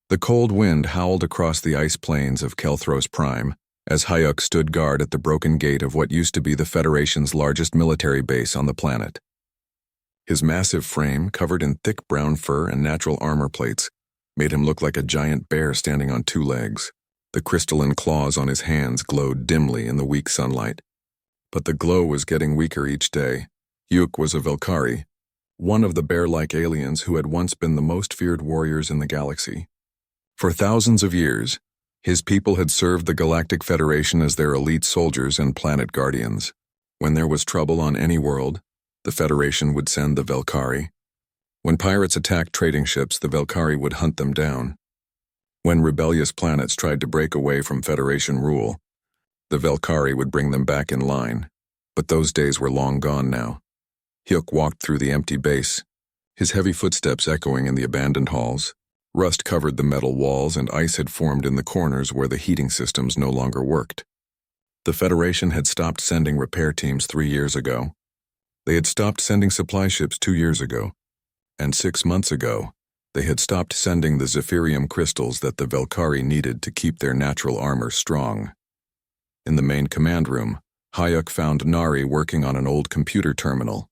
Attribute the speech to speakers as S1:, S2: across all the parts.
S1: The cold wind howled across the ice plains of Kelthros Prime as Hyuk stood guard at the broken gate of what used to be the Federation's largest military base on the planet. His massive frame, covered in thick brown fur and natural armor plates, made him look like a giant bear standing on two legs. The crystalline claws on his hands glowed dimly in the weak sunlight. But the glow was getting weaker each day. Hyuk was a Velkari, one of the bear-like aliens who had once been the most feared warriors in the galaxy. For thousands of years, his people had served the Galactic Federation as their elite soldiers and planet guardians. When there was trouble on any world, the Federation would send the Velkari. When pirates attacked trading ships, the Velkari would hunt them down. When rebellious planets tried to break away from Federation rule, the Velkari would bring them back in line. But those days were long gone now. Hyuk walked through the empty base, his heavy footsteps echoing in the abandoned halls. Rust covered the metal walls and ice had formed in the corners where the heating systems no longer worked. The Federation had stopped sending repair teams 3 years ago. They had stopped sending supply ships 2 years ago. And 6 months ago, they had stopped sending the Zephyrium crystals that the Velkari needed to keep their natural armor strong. In the main command room, Hyuk found Nari working on an old computer terminal.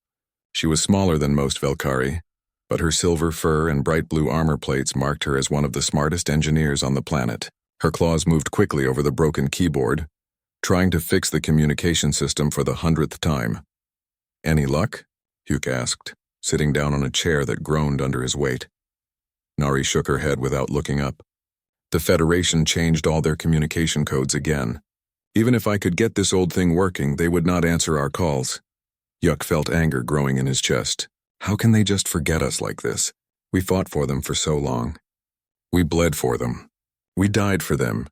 S1: She was smaller than most Velkari, but her silver fur and bright blue armor plates marked her as one of the smartest engineers on the planet. Her claws moved quickly over the broken keyboard, trying to fix the communication system for the 100th time. "Any luck?" Hyuk asked, sitting down on a chair that groaned under his weight. Nari shook her head without looking up. "The Federation changed all their communication codes again. Even if I could get this old thing working, they would not answer our calls." Hyuk felt anger growing in his chest. How can they just forget us like this? We fought for them for so long. We bled for them. We died for them.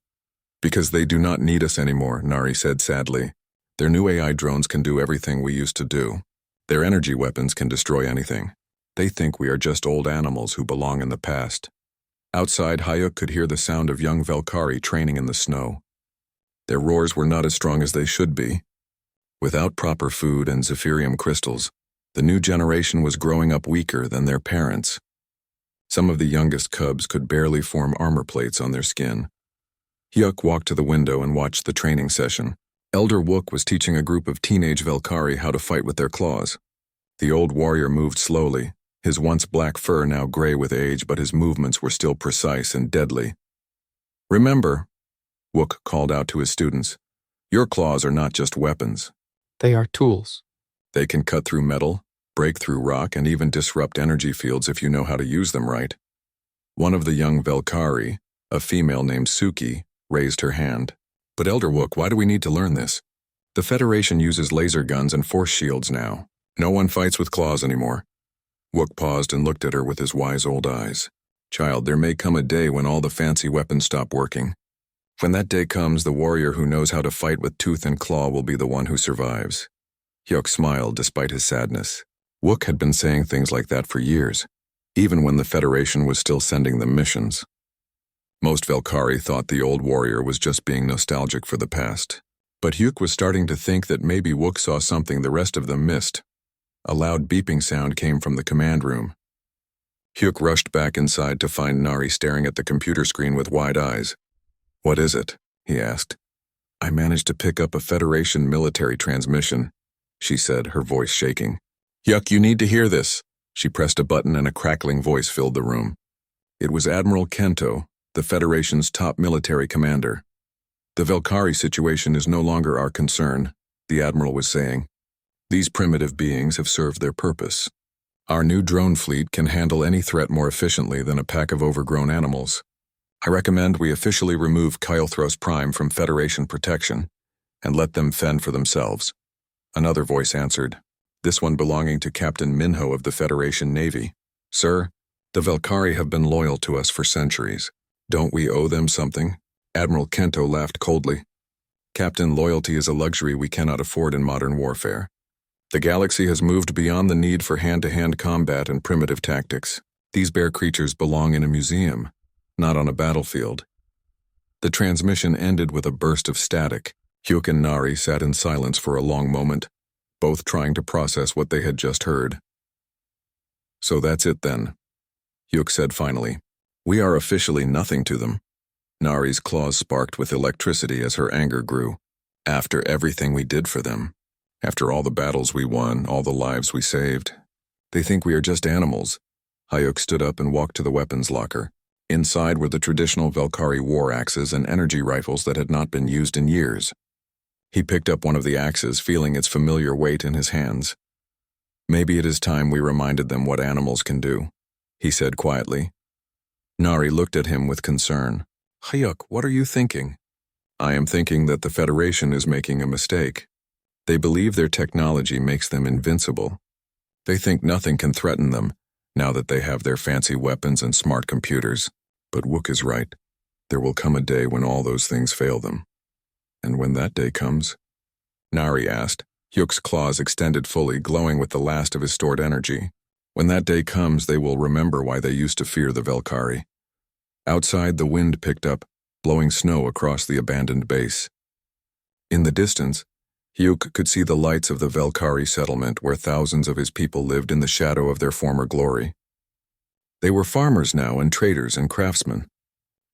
S1: Because they do not need us anymore, Nari said sadly. Their new AI drones can do everything we used to do. Their energy weapons can destroy anything. They think we are just old animals who belong in the past. Outside, Hyuk could hear the sound of young Velkari training in the snow. Their roars were not as strong as they should be. Without proper food and Zephyrium crystals, the new generation was growing up weaker than their parents. Some of the youngest cubs could barely form armor plates on their skin. Hyuk walked to the window and watched the training session. Elder Wook was teaching a group of teenage Velkari how to fight with their claws. The old warrior moved slowly, his once black fur now gray with age, but his movements were still precise and deadly. "Remember," Wook called out to his students, "your claws are not just weapons.
S2: They are tools.
S1: They can cut through metal, break through rock, and even disrupt energy fields if you know how to use them right." One of the young Velkari, a female named Suki, raised her hand. "But Elder Wook, why do we need to learn this? The Federation uses laser guns and force shields now. No one fights with claws anymore." Wook paused and looked at her with his wise old eyes. "Child, there may come a day when all the fancy weapons stop working. When that day comes, the warrior who knows how to fight with tooth and claw will be the one who survives." Hyuk smiled despite his sadness. Wook had been saying things like that for years, even when the Federation was still sending them missions. Most Velkari thought the old warrior was just being nostalgic for the past. But Hyuk was starting to think that maybe Wook saw something the rest of them missed. A loud beeping sound came from the command room. Hyuk rushed back inside to find Nari staring at the computer screen with wide eyes. "What is it?" he asked. "I managed to pick up a Federation military transmission," she said, her voice shaking. "Hyuk, you need to hear this." She pressed a button and a crackling voice filled the room. It was Admiral Kento, the Federation's top military commander. "The Velkari situation is no longer our concern," the Admiral was saying. "These primitive beings have served their purpose. Our new drone fleet can handle any threat more efficiently than a pack of overgrown animals. I recommend we officially remove Kelthros Prime from Federation protection and let them fend for themselves." Another voice answered, this one belonging to Captain Minho of the Federation Navy. "Sir, the Velkari have been loyal to us for centuries. Don't we owe them something?" Admiral Kento laughed coldly. "Captain, loyalty is a luxury we cannot afford in modern warfare. The galaxy has moved beyond the need for hand-to-hand combat and primitive tactics. These bear creatures belong in a museum, not on a battlefield." The transmission ended with a burst of static. Hyuk and Nari sat in silence for a long moment, both trying to process what they had just heard. "So that's it then," Hyuk said finally. We are officially nothing to them. Nari's claws sparked with electricity as her anger grew. After everything we did for them, after all the battles we won, all the lives we saved, they think we are just animals. Hyuk stood up and walked to the weapons locker. Inside were the traditional Velkhari war axes and energy rifles that had not been used in years. He picked up one of the axes, feeling its familiar weight in his hands. Maybe it is time we reminded them what animals can do, he said quietly. Nari looked at him with concern. Hyuk, what are you thinking? I am thinking that the Federation is making a mistake. They believe their technology makes them invincible. They think nothing can threaten them, now that they have their fancy weapons and smart computers. But Wook is right. There will come a day when all those things fail them. And when that day comes? Nari asked, Hyuk's claws extended fully, glowing with the last of his stored energy. When that day comes, they will remember why they used to fear the Velkhari. Outside, the wind picked up, blowing snow across the abandoned base. In the distance, Hyuk could see the lights of the Velkhari settlement where thousands of his people lived in the shadow of their former glory. They were farmers now and traders and craftsmen.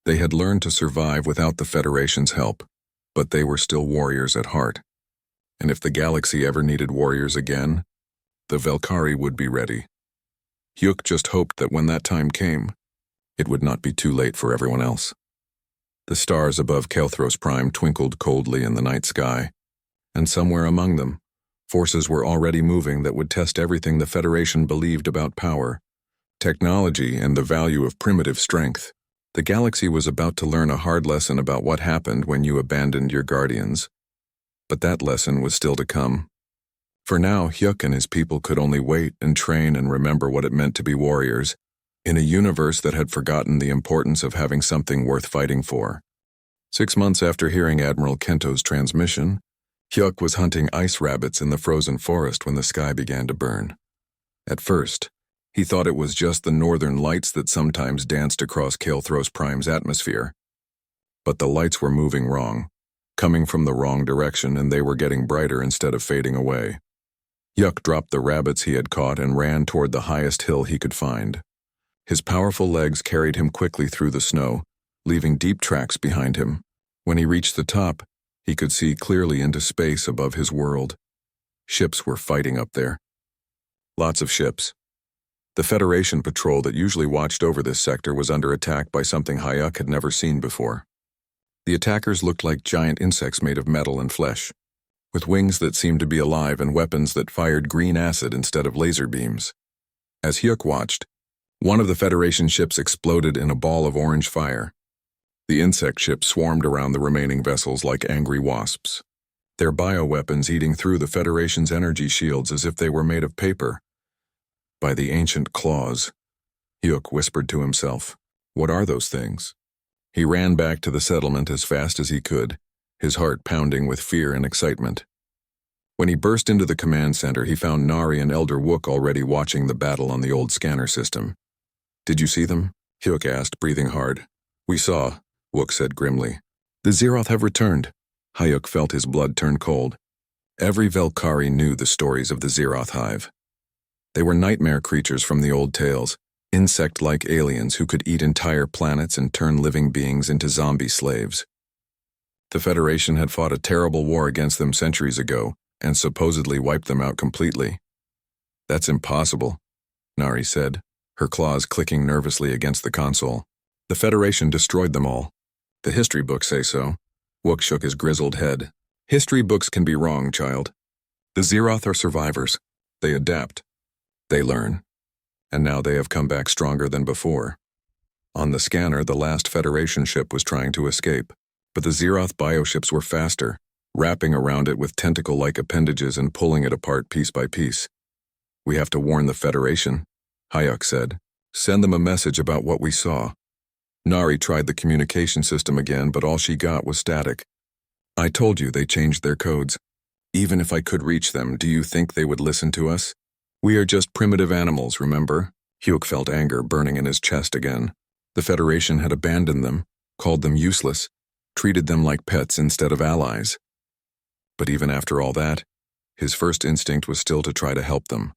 S1: They had learned to survive without the Federation's help, but they were still warriors at heart. And if the galaxy ever needed warriors again, the Velkhari would be ready. Hyuk just hoped that when that time came, it would not be too late for everyone else. The stars above Kelthros Prime twinkled coldly in the night sky, and somewhere among them, forces were already moving that would test everything the Federation believed about power, technology, and the value of primitive strength. The galaxy was about to learn a hard lesson about what happened when you abandoned your guardians. But that lesson was still to come. For now, Hyuk and his people could only wait and train and remember what it meant to be warriors, in a universe that had forgotten the importance of having something worth fighting for. 6 months after hearing Admiral Kento's transmission, Hyuk was hunting ice rabbits in the frozen forest when the sky began to burn. At first, he thought it was just the northern lights that sometimes danced across Kelthros Prime's atmosphere. But the lights were moving wrong, coming from the wrong direction, and they were getting brighter instead of fading away. Hyuk dropped the rabbits he had caught and ran toward the highest hill he could find. His powerful legs carried him quickly through the snow, leaving deep tracks behind him. When he reached the top, he could see clearly into space above his world. Ships were fighting up there. Lots of ships. The Federation patrol that usually watched over this sector was under attack by something Hyuk had never seen before. The attackers looked like giant insects made of metal and flesh, with wings that seemed to be alive and weapons that fired green acid instead of laser beams. As Hyuk watched, one of the Federation ships exploded in a ball of orange fire. The insect ship swarmed around the remaining vessels like angry wasps, their bioweapons eating through the Federation's energy shields as if they were made of paper. By the ancient claws, Hyuk whispered to himself, what are those things? He ran back to the settlement as fast as he could, his heart pounding with fear and excitement. When he burst into the command center, he found Nari and Elder Wook already watching the battle on the old scanner system. Did you see them? Hyuk asked, breathing hard. We saw, Wook said grimly. The Zeroth have returned. Hyuk felt his blood turn cold. Every Velkhari knew the stories of the Zeroth hive. They were nightmare creatures from the old tales, insect-like aliens who could eat entire planets and turn living beings into zombie slaves. The Federation had fought a terrible war against them centuries ago and supposedly wiped them out completely. That's impossible, Nari said, her claws clicking nervously against the console. The Federation destroyed them all. The history books say so. Wook shook his grizzled head. History books can be wrong, child. The Zeroth are survivors. They adapt. They learn. And now they have come back stronger than before. On the scanner, the last Federation ship was trying to escape, but the Zeroth bioships were faster, wrapping around it with tentacle-like appendages and pulling it apart piece by piece. We have to warn the Federation, Hyuk said. Send them a message about what we saw. Nari tried the communication system again, but all she got was static. I told you they changed their codes. Even if I could reach them, do you think they would listen to us? We are just primitive animals, remember? Hyuk felt anger burning in his chest again. The Federation had abandoned them, called them useless, treated them like pets instead of allies. But even after all that, his first instinct was still to try to help them.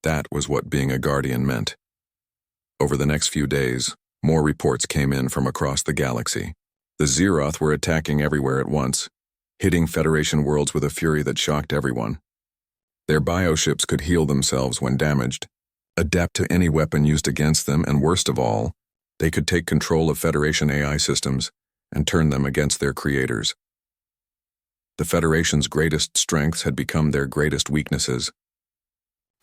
S1: That was what being a guardian meant. Over the next few days, More reports came in from across the galaxy. The Zeroth were attacking everywhere at once, hitting Federation worlds with a fury that shocked everyone. Their bioships could heal themselves when damaged, adapt to any weapon used against them, and worst of all, they could take control of Federation AI systems and turn them against their creators. The Federation's greatest strengths had become their greatest weaknesses.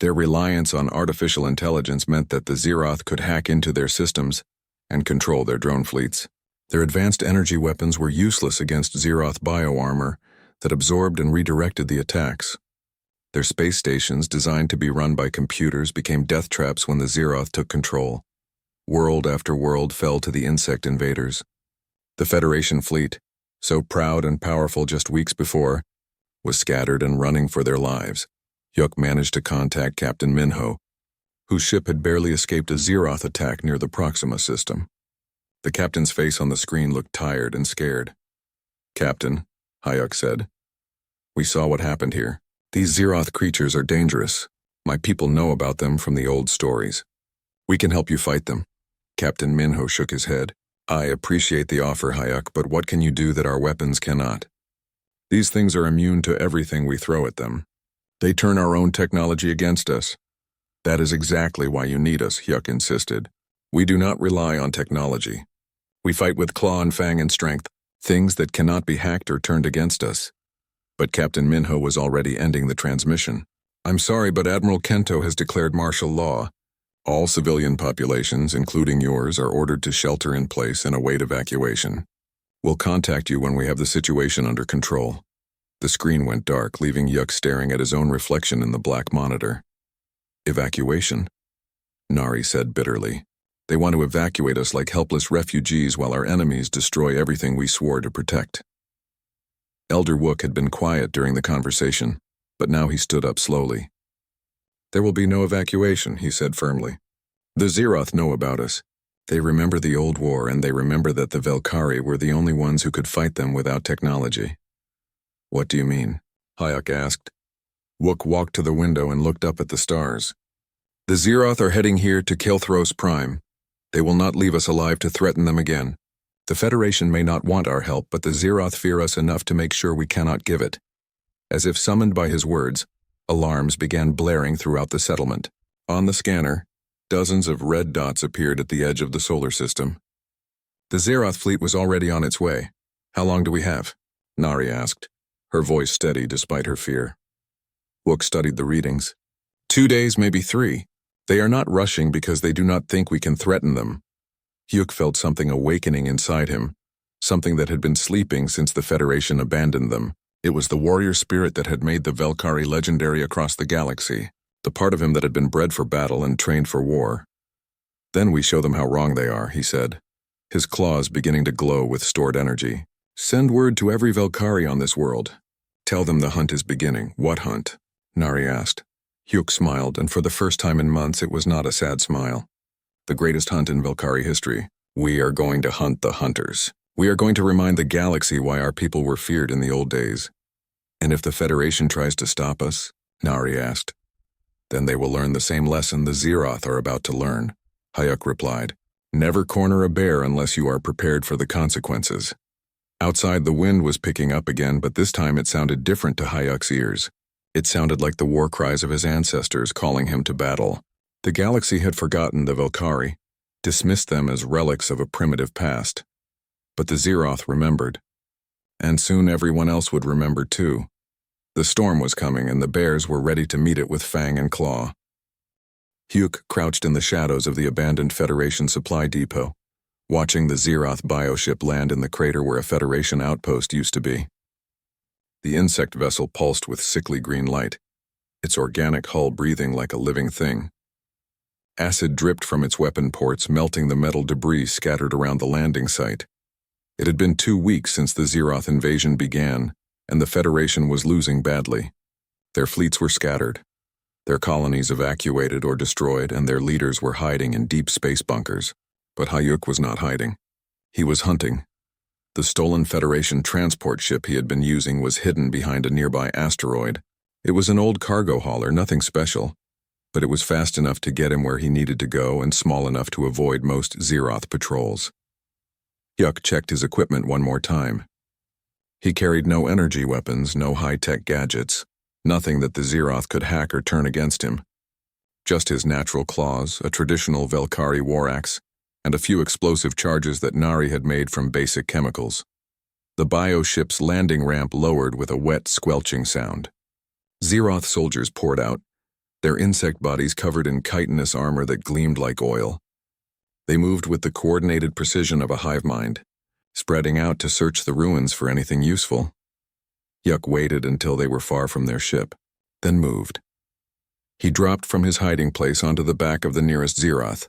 S1: Their reliance on artificial intelligence meant that the Zeroth could hack into their systems and control their drone fleets. Their advanced energy weapons were useless against Zeroth bioarmor that absorbed and redirected the attacks. Their space stations, designed to be run by computers, became death traps when the Zeroth took control. World after world fell to the insect invaders. The Federation fleet, so proud and powerful just weeks before, was scattered and running for their lives. Yuk managed to contact Captain Minho, whose ship had barely escaped a Zeroth attack near the Proxima system. The captain's face on the screen looked tired and scared. "Captain," Hayuk said, "we saw what happened here. These Zeroth creatures are dangerous. My people know about them from the old stories. We can help you fight them." Captain Minho shook his head. "I appreciate the offer, Hayuk, but what can you do that our weapons cannot? These things are immune to everything we throw at them. They turn our own technology against us." "That is exactly why you need us," Hyuk insisted. "We do not rely on technology. We fight with claw and fang and strength, things that cannot be hacked or turned against us." But Captain Minho was already ending the transmission. "I'm sorry, but Admiral Kento has declared martial law. All civilian populations, including yours, are ordered to shelter in place and await evacuation. We'll contact you when we have the situation under control." The screen went dark, leaving Yuk staring at his own reflection in the black monitor. "Evacuation?" Nari said bitterly. "They want to evacuate us like helpless refugees while our enemies destroy everything we swore to protect." Elder Wook had been quiet during the conversation, but now he stood up slowly. "There will be no evacuation," he said firmly. "The Zeroth know about us. They remember the old war, and they remember that the Velkari were the only ones who could fight them without technology." "What do you mean?" Hayuk asked. Wook walked to the window and looked up at the stars. "The Zeroth are heading here to Kelthros Prime. They will not leave us alive to threaten them again. The Federation may not want our help, but the Zeroth fear us enough to make sure we cannot give it." As if summoned by his words, alarms began blaring throughout the settlement. On the scanner, dozens of red dots appeared at the edge of the solar system. The Zeroth fleet was already on its way. "How long do we have?" Nari asked, her voice steady despite her fear. Wook studied the readings. 2 days, maybe 3. They are not rushing because they do not think we can threaten them. Hyuk felt something awakening inside him, something that had been sleeping since the Federation abandoned them. It was the warrior spirit that had made the Velkari legendary across the galaxy, the part of him that had been bred for battle and trained for war. "Then we show them how wrong they are," he said, his claws beginning to glow with stored energy. "Send word to every Velkari on this world. Tell them the hunt is beginning." "What hunt?" Nari asked. Hyuk smiled, and for the first time in months it was not a sad smile. "The greatest hunt in Velkari history. We are going to hunt the hunters. We are going to remind the galaxy why our people were feared in the old days." "And if the Federation tries to stop us?" Nari asked. "Then they will learn the same lesson the Zeroth are about to learn," Hayuk replied. "Never corner a bear unless you are prepared for the consequences." Outside, the wind was picking up again, but this time it sounded different to Hayuk's ears. It sounded like the war cries of his ancestors calling him to battle. The galaxy had forgotten the Velkari, dismissed them as relics of a primitive past. But the Zeroth remembered. And soon everyone else would remember too. The storm was coming, and the bears were ready to meet it with fang and claw. Hyuk crouched in the shadows of the abandoned Federation supply depot, watching the Zeroth bioship land in the crater where a Federation outpost used to be. The insect vessel pulsed with sickly green light, its organic hull breathing like a living thing. Acid dripped from its weapon ports, melting the metal debris scattered around the landing site. It had been 2 weeks since the Zeroth invasion began, and the Federation was losing badly. Their fleets were scattered, their colonies evacuated or destroyed, and their leaders were hiding in deep space bunkers. But Hayuk was not hiding. He was hunting. The stolen Federation transport ship he had been using was hidden behind a nearby asteroid. It was an old cargo hauler, nothing special, but it was fast enough to get him where he needed to go and small enough to avoid most Zeroth patrols. Hyuk checked his equipment one more time. He carried no energy weapons, no high-tech gadgets, nothing that the Zeroth could hack or turn against him. Just his natural claws, a traditional Velkari war axe, and a few explosive charges that Nari had made from basic chemicals. The bioship's landing ramp lowered with a wet, squelching sound. Zeroth soldiers poured out, their insect bodies covered in chitinous armor that gleamed like oil. They moved with the coordinated precision of a hive mind, spreading out to search the ruins for anything useful. Hyuk waited until they were far from their ship, then moved. He dropped from his hiding place onto the back of the nearest Zeroth,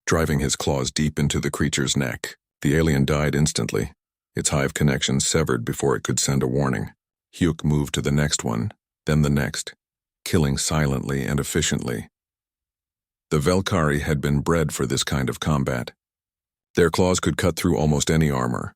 S1: driving his claws deep into the creature's neck. The alien died instantly, its hive connection severed before it could send a warning. Hyuk moved to the next one, then the next, killing silently and efficiently. The Velkari had been bred for this kind of combat. Their claws could cut through almost any armor.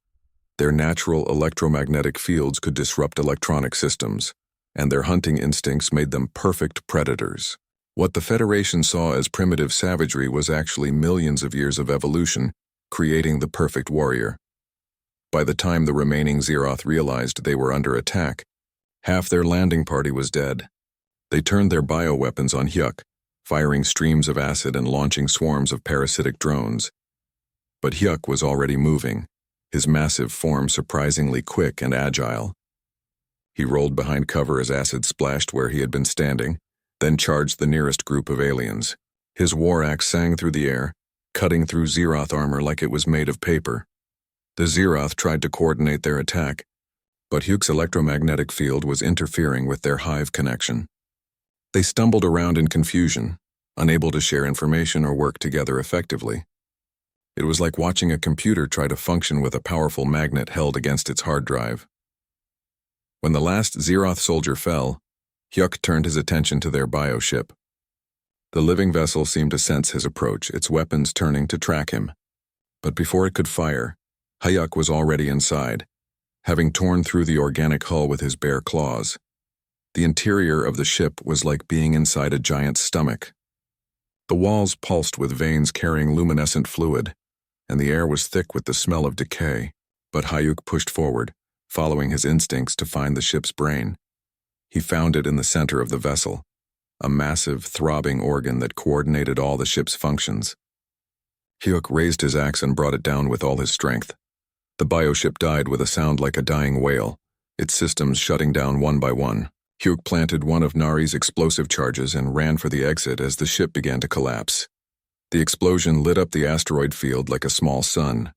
S1: Their natural electromagnetic fields could disrupt electronic systems, and their hunting instincts made them perfect predators. What the Federation saw as primitive savagery was actually millions of years of evolution, creating the perfect warrior. By the time the remaining Zeroth realized they were under attack, half their landing party was dead. They turned their bioweapons on Hyuk, firing streams of acid and launching swarms of parasitic drones. But Hyuk was already moving, his massive form surprisingly quick and agile. He rolled behind cover as acid splashed where he had been standing, then charged the nearest group of aliens. His war axe sang through the air, cutting through Zeroth armor like it was made of paper. The Zeroth tried to coordinate their attack, but Hyuk's electromagnetic field was interfering with their hive connection. They stumbled around in confusion, unable to share information or work together effectively. It was like watching a computer try to function with a powerful magnet held against its hard drive. When the last Zeroth soldier fell, Hyuk turned his attention to their bioship. The living vessel seemed to sense his approach, its weapons turning to track him. But before it could fire, Hyuk was already inside, having torn through the organic hull with his bare claws. The interior of the ship was like being inside a giant's stomach. The walls pulsed with veins carrying luminescent fluid, and the air was thick with the smell of decay. But Hyuk pushed forward, following his instincts to find the ship's brain. He found it in the center of the vessel, a massive, throbbing organ that coordinated all the ship's functions. Hyuk raised his axe and brought it down with all his strength. The bioship died with a sound like a dying whale, its systems shutting down one by one. Hyuk planted one of Nari's explosive charges and ran for the exit as the ship began to collapse. The explosion lit up the asteroid field like a small sun.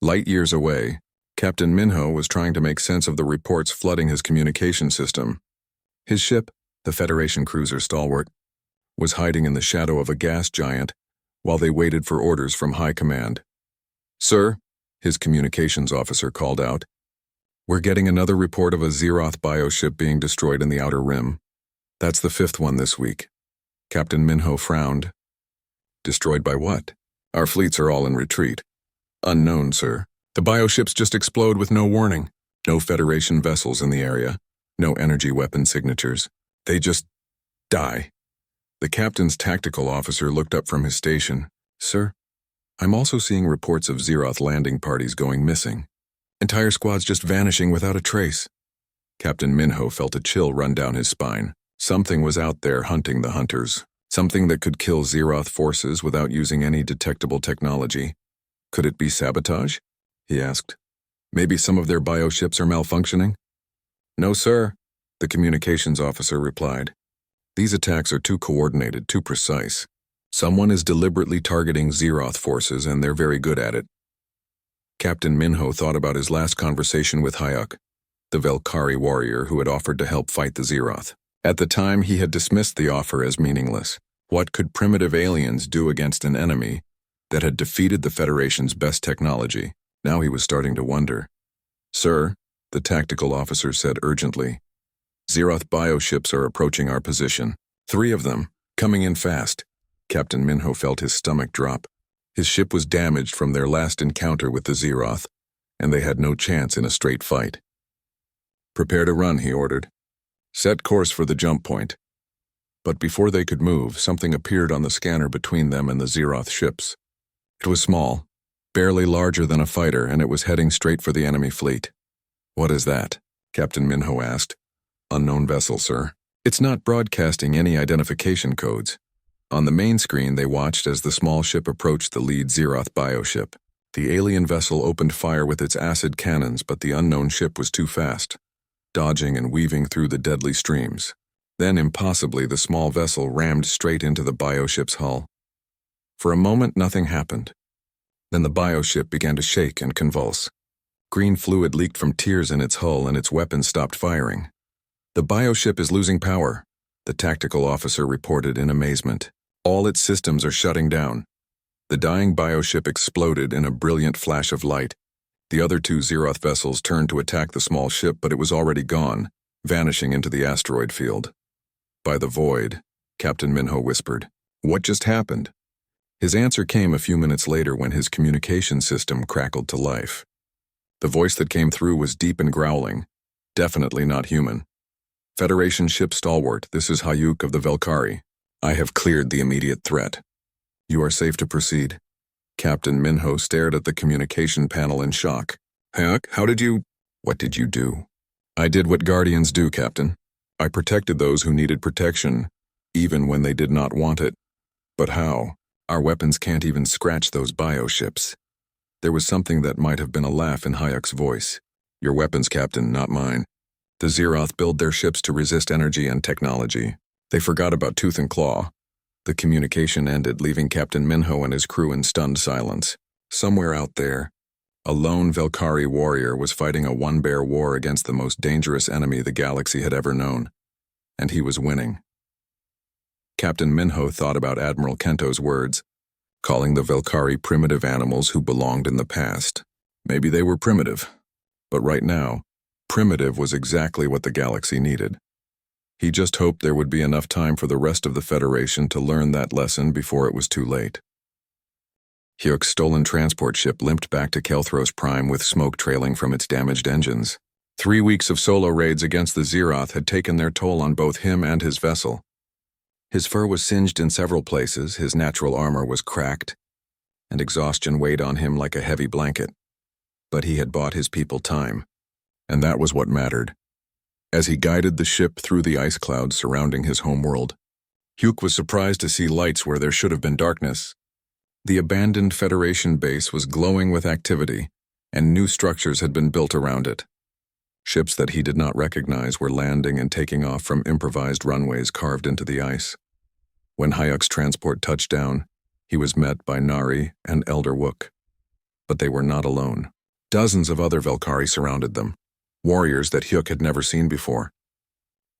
S1: Light years away, Captain Minho was trying to make sense of the reports flooding his communication system. His ship, the Federation cruiser Stalwart, was hiding in the shadow of a gas giant while they waited for orders from High Command. "Sir," his communications officer called out, "we're getting another report of a Zeroth bioship being destroyed in the Outer Rim. That's the 5th one this week." Captain Minho frowned. "Destroyed by what? Our fleets are all in retreat." "Unknown, sir. The bioships just explode with no warning. No Federation vessels in the area. No energy weapon signatures. They just die." The captain's tactical officer looked up from his station. "Sir, I'm also seeing reports of Zeroth landing parties going missing. Entire squads just vanishing without a trace." Captain Minho felt a chill run down his spine. Something was out there hunting the hunters. Something that could kill Zeroth forces without using any detectable technology. Could it be sabotage? He asked. Maybe some of their bioships are malfunctioning? "No, sir," the communications officer replied. "These attacks are too coordinated, too precise. Someone is deliberately targeting Zeroth forces, and they're very good at it." Captain Minho thought about his last conversation with Hyuk, the Velkari warrior who had offered to help fight the Zeroth. At the time, he had dismissed the offer as meaningless. What could primitive aliens do against an enemy that had defeated the Federation's best technology? Now he was starting to wonder. "Sir," the tactical officer said urgently, "Zeroth bioships are approaching our position. 3 of them, coming in fast." Captain Minho felt his stomach drop. His ship was damaged from their last encounter with the Zeroth, and they had no chance in a straight fight. "Prepare to run," he ordered. "Set course for the jump point." But before they could move, something appeared on the scanner between them and the Zeroth ships. It was small, barely larger than a fighter, and it was heading straight for the enemy fleet. "What is that?" Captain Minho asked. "Unknown vessel, sir." It's not broadcasting any identification codes. On the main screen, they watched as the small ship approached the lead Zeroth bioship. The alien vessel opened fire with its acid cannons, but the unknown ship was too fast, dodging and weaving through the deadly streams. Then, impossibly, the small vessel rammed straight into the bioship's hull. For a moment, nothing happened. Then the bioship began to shake and convulse. Green fluid leaked from tears in its hull, and its weapons stopped firing. "The bioship is losing power," the tactical officer reported in amazement. "All its systems are shutting down." The dying bioship exploded in a brilliant flash of light. The other two Zeroth vessels turned to attack the small ship, but it was already gone, vanishing into the asteroid field. "By the void," Captain Minho whispered. "What just happened?" His answer came a few minutes later when his communication system crackled to life. The voice that came through was deep and growling, definitely not human. "Federation ship stalwart, this is Hayuk of the Velkari. I have cleared the immediate threat. You are safe to proceed." Captain Minho stared at the communication panel in shock. "Hayuk, how did you—" "What did you do?" "I did what Guardians do, Captain. I protected those who needed protection, even when they did not want it. But how? Our weapons can't even scratch those bioships." There was something that might have been a laugh in Hayek's voice. "Your weapons, Captain, not mine. The Zeroth build their ships to resist energy and technology. They forgot about Tooth and Claw." The communication ended, leaving Captain Minho and his crew in stunned silence. Somewhere out there, a lone Velkari warrior was fighting a one-bear war against the most dangerous enemy the galaxy had ever known. And he was winning. Captain Minho thought about Admiral Kento's words, calling the Velkari primitive animals who belonged in the past. Maybe they were primitive. But right now, primitive was exactly what the galaxy needed. He just hoped there would be enough time for the rest of the Federation to learn that lesson before it was too late. Hyuk's stolen transport ship limped back to Kelthros Prime with smoke trailing from its damaged engines. 3 weeks of solo raids against the Zeroth had taken their toll on both him and his vessel. His fur was singed in several places, his natural armor was cracked, and exhaustion weighed on him like a heavy blanket. But he had bought his people time, and that was what mattered. As he guided the ship through the ice clouds surrounding his homeworld, Hyuk was surprised to see lights where there should have been darkness. The abandoned Federation base was glowing with activity, and new structures had been built around it. Ships that he did not recognize were landing and taking off from improvised runways carved into the ice. When Hayek's transport touched down, he was met by Nari and Elder Wook. But they were not alone. Dozens of other Velkari surrounded them, warriors that Hyuk had never seen before.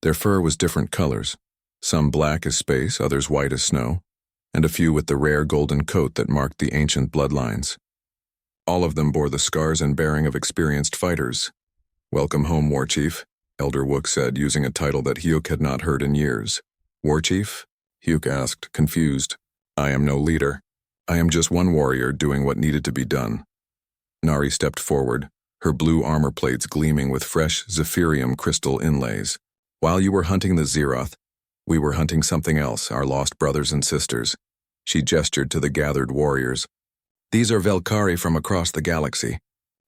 S1: Their fur was different colors, some black as space, others white as snow, and a few with the rare golden coat that marked the ancient bloodlines. All of them bore the scars and bearing of experienced fighters. "Welcome home, War Chief," Elder Wook said, using a title that Hyuk had not heard in years. "War Chief?" Hyuk asked, confused. "I am no leader. I am just one warrior doing what needed to be done." Nari stepped forward, her blue armor plates gleaming with fresh Zephyrium crystal inlays. "While you were hunting the Zeroth, we were hunting something else, our lost brothers and sisters." She gestured to the gathered warriors. "These are Velkari from across the galaxy.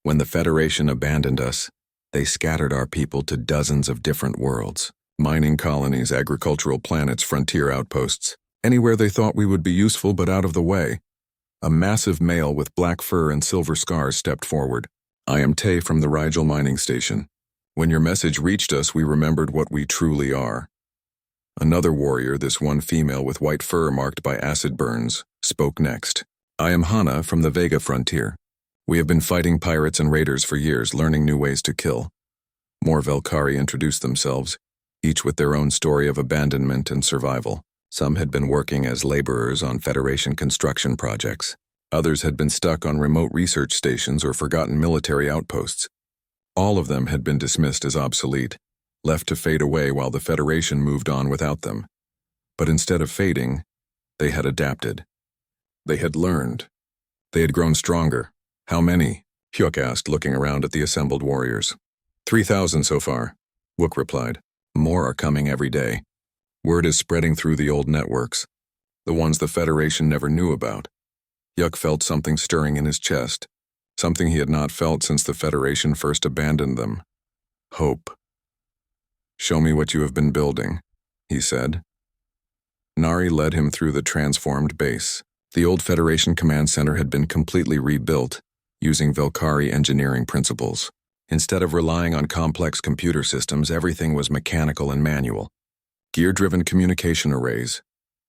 S1: When the Federation abandoned us, they scattered our people to dozens of different worlds. Mining colonies, agricultural planets, frontier outposts. Anywhere they thought we would be useful but out of the way." A massive male with black fur and silver scars stepped forward. "I am Tay from the Rigel mining station. When your message reached us, we remembered what we truly are." Another warrior, this one female with white fur marked by acid burns, spoke next. "I am Hana from the Vega frontier. We have been fighting pirates and raiders for years, learning new ways to kill." More Velkari introduced themselves, each with their own story of abandonment and survival. Some had been working as laborers on Federation construction projects. Others had been stuck on remote research stations or forgotten military outposts. All of them had been dismissed as obsolete, left to fade away while the Federation moved on without them. But instead of fading, they had adapted. They had learned. They had grown stronger. "How many?" Hyuk asked, looking around at the assembled warriors. 3,000 so far," Wook replied. "More are coming every day." Word is spreading through the old networks, the ones the Federation never knew about. Yuk felt something stirring in his chest, something he had not felt since the Federation first abandoned them. Hope. "Show me what you have been building," he said. Nari led him through the transformed base. The old Federation command center had been completely rebuilt, using Velkari engineering principles. Instead of relying on complex computer systems, everything was mechanical and manual. Gear-driven communication arrays,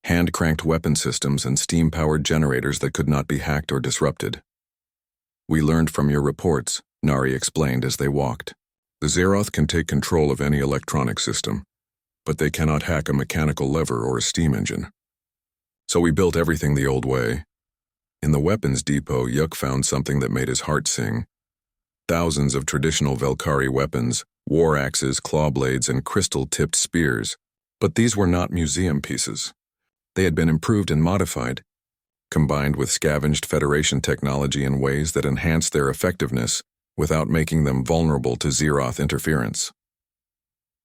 S1: hand-cranked weapon systems, and steam-powered generators that could not be hacked or disrupted. "We learned from your reports," Nari explained as they walked. "The Zeroth can take control of any electronic system, but they cannot hack a mechanical lever or a steam engine. So we built everything the old way." In the weapons depot, Yuk found something that made his heart sing. Thousands of traditional Velkari weapons, war axes, claw blades, and crystal-tipped spears. But these were not museum pieces. They had been improved and modified, combined with scavenged Federation technology in ways that enhanced their effectiveness without making them vulnerable to Zeroth interference.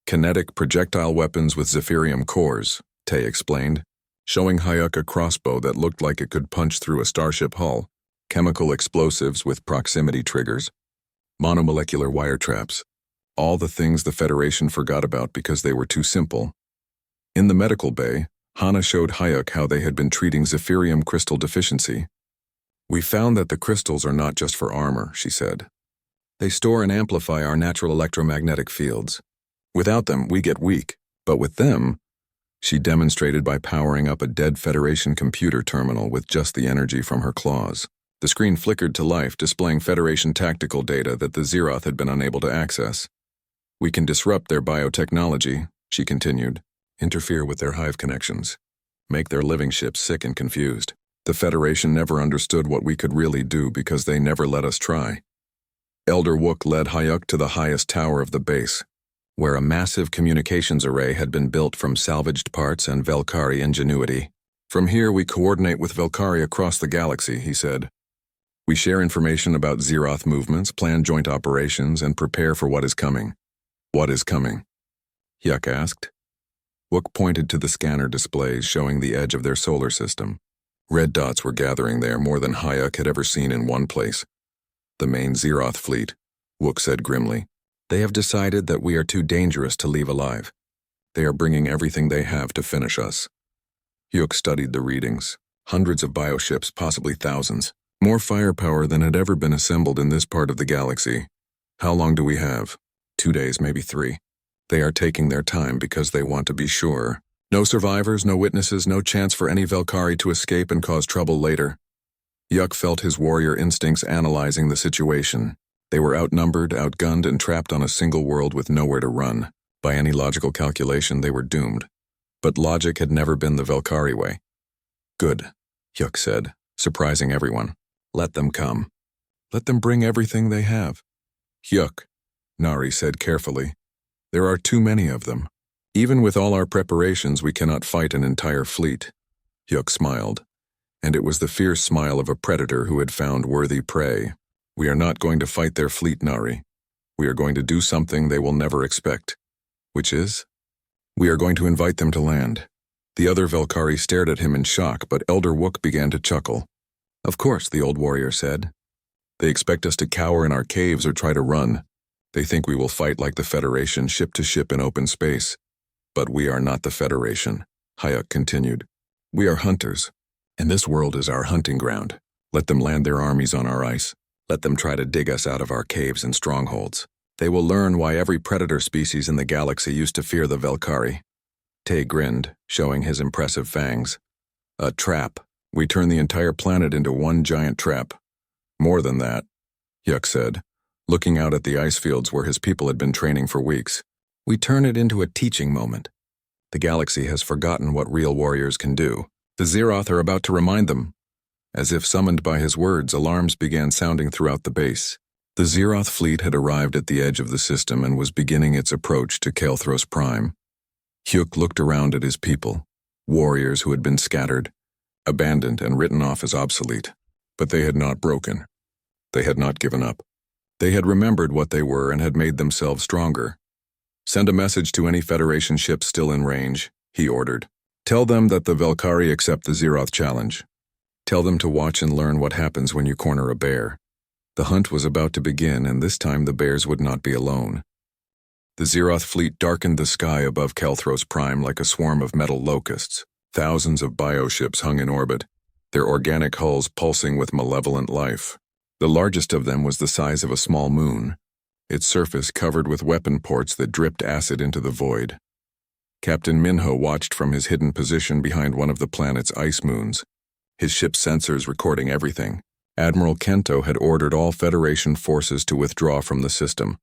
S1: "Kinetic projectile weapons with Zephyrium cores," Tay explained, showing Hayuk a crossbow that looked like it could punch through a starship hull, chemical explosives with proximity triggers, monomolecular wire traps, all the things the Federation forgot about because they were too simple. In the medical bay, Hana showed Hayuk how they had been treating Zephyrium crystal deficiency. "We found that the crystals are not just for armor," she said. "They store and amplify our natural electromagnetic fields. Without them, we get weak, but with them," she demonstrated by powering up a dead Federation computer terminal with just the energy from her claws. The screen flickered to life, displaying Federation tactical data that the Zeroth had been unable to access. "We can disrupt their biotechnology," she continued, "interfere with their hive connections, make their living ships sick and confused. The Federation never understood what we could really do because they never let us try." Elder Wook led Hayuk to the highest tower of the base, where a massive communications array had been built from salvaged parts and Velkari ingenuity. "From here we coordinate with Velkari across the galaxy," he said. "We share information about Zeroth movements, plan joint operations, and prepare for what is coming." "What is coming?" Yuk asked. Wook pointed to the scanner displays showing the edge of their solar system. Red dots were gathering there, more than Hayuk had ever seen in one place. "The main Zeroth fleet," Wook said grimly. "They have decided that we are too dangerous to leave alive. They are bringing everything they have to finish us." Yuk studied the readings. Hundreds of bioships, possibly thousands. More firepower than had ever been assembled in this part of the galaxy. "How long do we have?" 2 days, maybe 3. "They are taking their time because they want to be sure. No survivors, no witnesses, no chance for any Velkari to escape and cause trouble later." Yuk felt his warrior instincts analyzing the situation. They were outnumbered, outgunned, and trapped on a single world with nowhere to run. By any logical calculation, they were doomed. But logic had never been the Velkari way. "Good," Yuk said, surprising everyone. "Let them come. Let them bring everything they have." "Yuk," Nari said carefully, "there are too many of them. Even with all our preparations, we cannot fight an entire fleet." Yuk smiled, and it was the fierce smile of a predator who had found worthy prey. "We are not going to fight their fleet, Nari. We are going to do something they will never expect." "Which is?" "We are going to invite them to land." The other Velkari stared at him in shock, but Elder Wook began to chuckle. "Of course," the old warrior said. "They expect us to cower in our caves or try to run. They think we will fight like the Federation, ship to ship in open space. But we are not the Federation," Hayuk continued. "We are hunters, and this world is our hunting ground. Let them land their armies on our ice. Let them try to dig us out of our caves and strongholds. They will learn why every predator species in the galaxy used to fear the Velkari." Tay grinned, showing his impressive fangs. "A trap. We turn the entire planet into one giant trap." "More than that," Yuk said, looking out at the ice fields where his people had been training for weeks. "We turn it into a teaching moment. The galaxy has forgotten what real warriors can do. The Zeroth are about to remind them." As if summoned by his words, alarms began sounding throughout the base. The Zeroth fleet had arrived at the edge of the system and was beginning its approach to Kelthros Prime. Hyuk looked around at his people, warriors who had been scattered, abandoned and written off as obsolete. But they had not broken. They had not given up. They had remembered what they were and had made themselves stronger. "Send a message to any Federation ships still in range," he ordered. Tell them that the Velkari accept the Zeroth challenge. Tell them to watch and learn what happens when you corner a bear. The hunt was about to begin, and this time the bears would not be alone. The Zeroth fleet darkened the sky above Kelthros Prime like a swarm of metal locusts. Thousands of bioships hung in orbit, their organic hulls pulsing with malevolent life. The largest of them was the size of a small moon, its surface covered with weapon ports that dripped acid into the void. Captain Minho watched from his hidden position behind one of the planet's ice moons, his ship's sensors recording everything. Admiral Kento had ordered all Federation forces to withdraw from the system,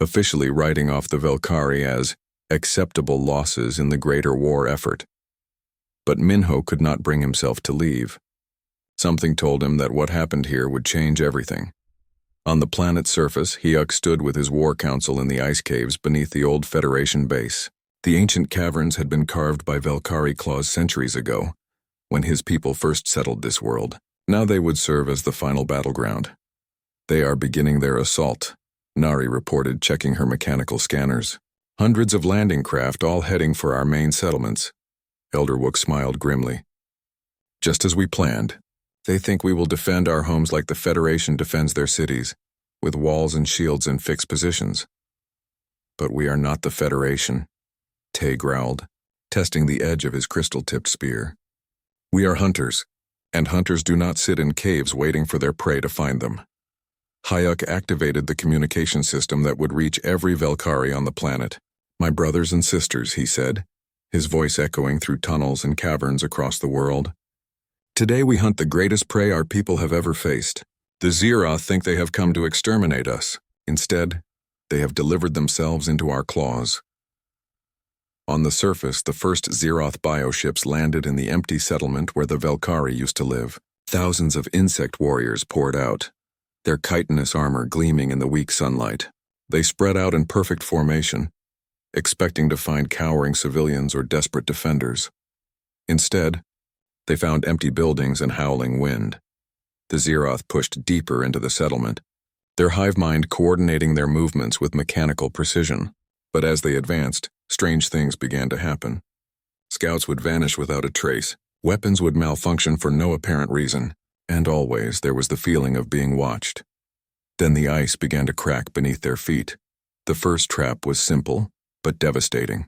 S1: officially writing off the Velkari as acceptable losses in the greater war effort. But Minho could not bring himself to leave. Something told him that what happened here would change everything. On the planet's surface, Hyuk stood with his war council in the ice caves beneath the old Federation base. The ancient caverns had been carved by Velkari claws centuries ago, when his people first settled this world. Now they would serve as the final battleground. They are beginning their assault, Nari reported, checking her mechanical scanners. Hundreds of landing craft all heading for our main settlements. Elder Wook smiled grimly. Just as we planned. They think we will defend our homes like the Federation defends their cities, with walls and shields in fixed positions. But we are not the Federation, Tay growled, testing the edge of his crystal-tipped spear. We are hunters, and hunters do not sit in caves waiting for their prey to find them. Hyuk activated the communication system that would reach every Velkari on the planet. My brothers and sisters, he said, his voice echoing through tunnels and caverns across the world. Today we hunt the greatest prey our people have ever faced. The Zeroth think they have come to exterminate us. Instead, they have delivered themselves into our claws. On the surface, the first Zeroth bioships landed in the empty settlement where the Velkari used to live. Thousands of insect warriors poured out, their chitinous armor gleaming in the weak sunlight. They spread out in perfect formation, expecting to find cowering civilians or desperate defenders. Instead, they found empty buildings and howling wind. The Zeroth pushed deeper into the settlement, their hive mind coordinating their movements with mechanical precision. But as they advanced, strange things began to happen. Scouts would vanish without a trace, weapons would malfunction for no apparent reason, and always there was the feeling of being watched. Then the ice began to crack beneath their feet. The first trap was simple, but devastating.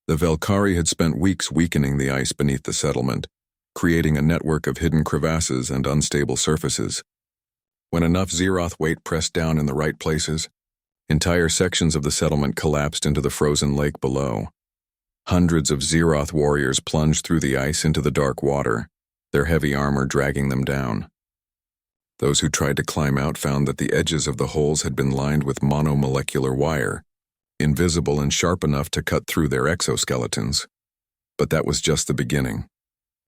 S1: The Velkari had spent weeks weakening the ice beneath the settlement, creating a network of hidden crevasses and unstable surfaces. When enough Zeroth weight pressed down in the right places, entire sections of the settlement collapsed into the frozen lake below. Hundreds of Zeroth warriors plunged through the ice into the dark water, their heavy armor dragging them down. Those who tried to climb out found that the edges of the holes had been lined with monomolecular wire, invisible and sharp enough to cut through their exoskeletons. But that was just the beginning.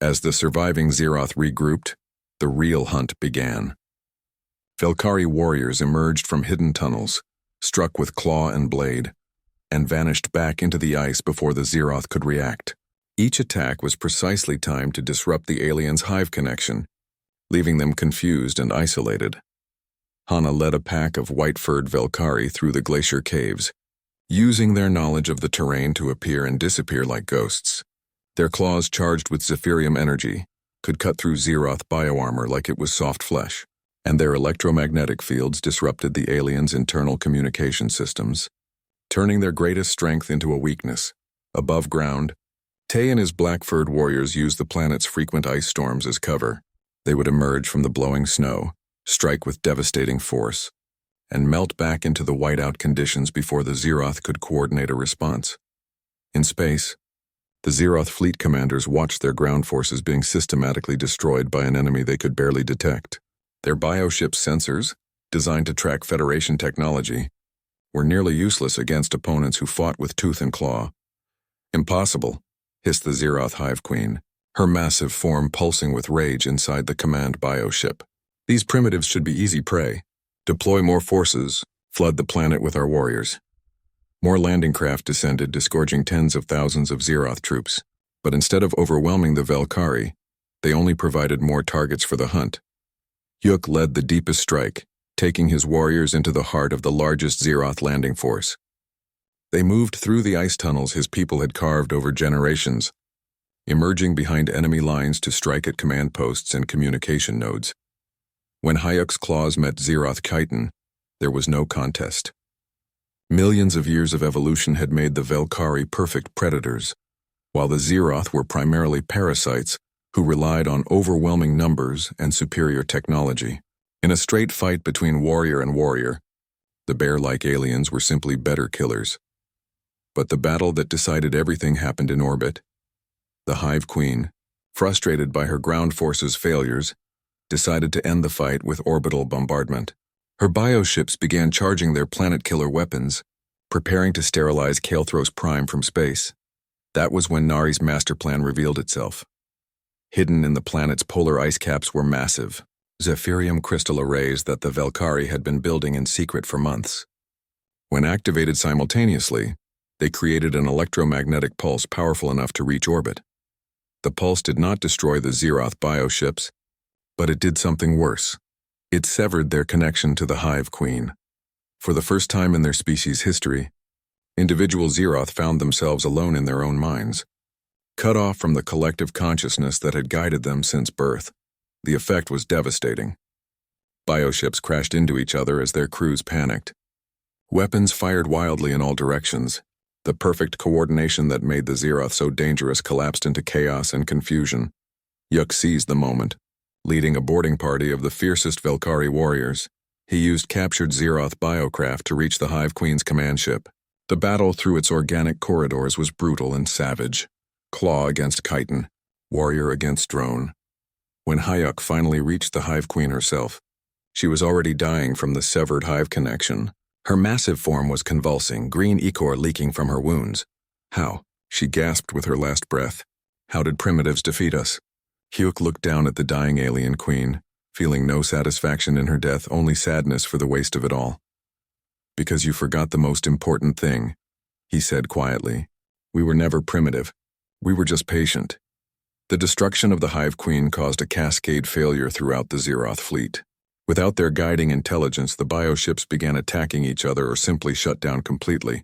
S1: As the surviving Zeroth regrouped, the real hunt began. Velkari warriors emerged from hidden tunnels, struck with claw and blade, and vanished back into the ice before the Zeroth could react. Each attack was precisely timed to disrupt the aliens' hive connection, leaving them confused and isolated. Hana led a pack of white-furred Velkari through the glacier caves, using their knowledge of the terrain to appear and disappear like ghosts. Their claws, charged with Zephyrium energy, could cut through Zeroth bioarmor like it was soft flesh, and their electromagnetic fields disrupted the aliens' internal communication systems, turning their greatest strength into a weakness. Above ground, Tay and his black-furred warriors used the planet's frequent ice storms as cover. They would emerge from the blowing snow, strike with devastating force, and melt back into the whiteout conditions before the Zeroth could coordinate a response. In space, the Zeroth fleet commanders watched their ground forces being systematically destroyed by an enemy they could barely detect. Their bioship sensors, designed to track Federation technology, were nearly useless against opponents who fought with tooth and claw. Impossible, hissed the Zeroth Hive Queen, her massive form pulsing with rage inside the command bioship. These primitives should be easy prey. Deploy more forces, flood the planet with our warriors. More landing craft descended, disgorging tens of thousands of Zeroth troops. But instead of overwhelming the Velkari, they only provided more targets for the hunt. Hyuk led the deepest strike, taking his warriors into the heart of the largest Zeroth landing force. They moved through the ice tunnels his people had carved over generations, emerging behind enemy lines to strike at command posts and communication nodes. When Hayek's claws met Zeroth chitin, there was no contest. Millions of years of evolution had made the Velkari perfect predators, while the Zeroth were primarily parasites who relied on overwhelming numbers and superior technology. In a straight fight between warrior and warrior, the bear-like aliens were simply better killers. But the battle that decided everything happened in orbit. The Hive Queen, frustrated by her ground forces' failures, decided to end the fight with orbital bombardment. Her bioships began charging their planet-killer weapons, preparing to sterilize Kael'thros Prime from space. That was when Nari's master plan revealed itself. Hidden in the planet's polar ice caps were massive, Zephyrium crystal arrays that the Velkari had been building in secret for months. When activated simultaneously, they created an electromagnetic pulse powerful enough to reach orbit. The pulse did not destroy the Zeroth bioships, but it did something worse. It severed their connection to the Hive Queen. For the first time in their species' history, individual Zeroth found themselves alone in their own minds, cut off from the collective consciousness that had guided them since birth. The effect was devastating. Bioships crashed into each other as their crews panicked. Weapons fired wildly in all directions. The perfect coordination that made the Zeroth so dangerous collapsed into chaos and confusion. Yuk seized the moment. Leading a boarding party of the fiercest Velkari warriors, he used captured Zeroth biocraft to reach the Hive Queen's command ship. The battle through its organic corridors was brutal and savage. Claw against chitin, warrior against drone. When Hayek finally reached the Hive Queen herself, she was already dying from the severed hive connection. Her massive form was convulsing, green ichor leaking from her wounds. How? She gasped with her last breath. How did primitives defeat us? Hyuk looked down at the dying alien queen, feeling no satisfaction in her death, only sadness for the waste of it all. Because you forgot the most important thing, he said quietly. We were never primitive. We were just patient. The destruction of the Hive Queen caused a cascade failure throughout the Zeroth fleet. Without their guiding intelligence, the bioships began attacking each other or simply shut down completely.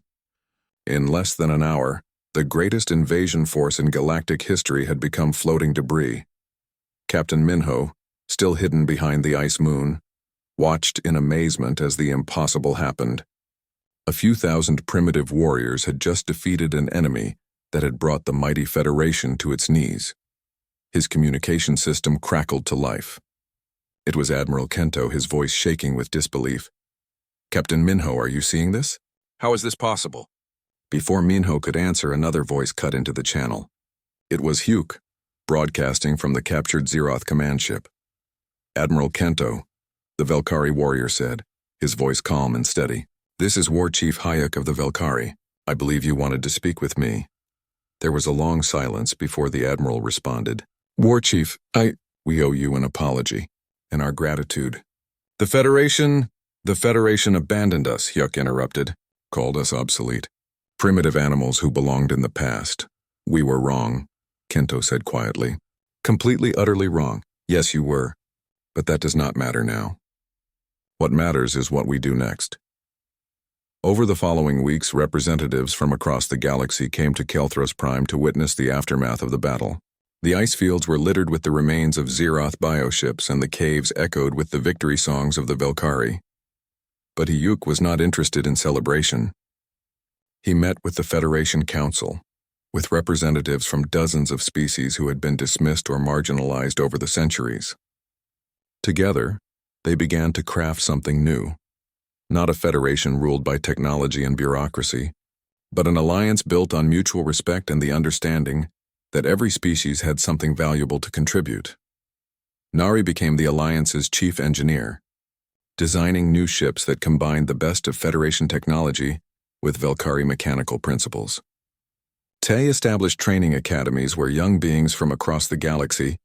S1: In less than an hour, the greatest invasion force in galactic history had become floating debris. Captain Minho, still hidden behind the ice moon, watched in amazement as the impossible happened. A few thousand primitive warriors had just defeated an enemy that had brought the mighty Federation to its knees. His communication system crackled to life. It was Admiral Kento, his voice shaking with disbelief. Captain Minho, are you seeing this? How is this possible? Before Minho could answer, another voice cut into the channel. It was Hyuk, broadcasting from the captured Zeroth command ship. Admiral Kento, the Velkari warrior said, his voice calm and steady. This is War Chief Hayek of the Velkari. I believe you wanted to speak with me. There was a long silence before the Admiral responded. War Chief, we owe you an apology, and our gratitude. The Federation abandoned us, Hyuk interrupted, called us obsolete. Primitive animals who belonged in the past. We were wrong, Kento said quietly. Completely, utterly wrong. Yes, you were. But that does not matter now. What matters is what we do next. Over the following weeks, representatives from across the galaxy came to Kael'thros Prime to witness the aftermath of the battle. The ice fields were littered with the remains of Zeroth bioships, and the caves echoed with the victory songs of the Velkari. But Hyuk was not interested in celebration. He met with the Federation Council, with representatives from dozens of species who had been dismissed or marginalized over the centuries. Together, they began to craft something new. Not a federation ruled by technology and bureaucracy, but an alliance built on mutual respect and the understanding that every species had something valuable to contribute. Nari became the alliance's chief engineer, designing new ships that combined the best of Federation technology with Velkari mechanical principles. Tay established training academies where young beings from across the galaxy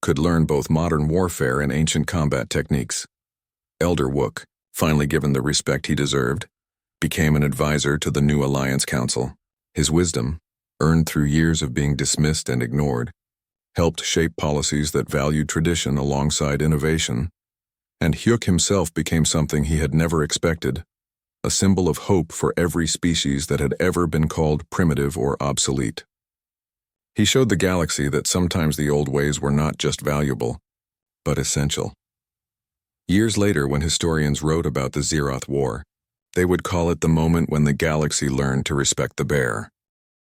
S1: could learn both modern warfare and ancient combat techniques. Elder Wook, finally given the respect he deserved, became an advisor to the new Alliance Council. His wisdom, earned through years of being dismissed and ignored, helped shape policies that valued tradition alongside innovation, and Hyuk himself became something he had never expected, a symbol of hope for every species that had ever been called primitive or obsolete. He showed the galaxy that sometimes the old ways were not just valuable, but essential. Years later, when historians wrote about the Zeroth War, they would call it the moment when the galaxy learned to respect the bear.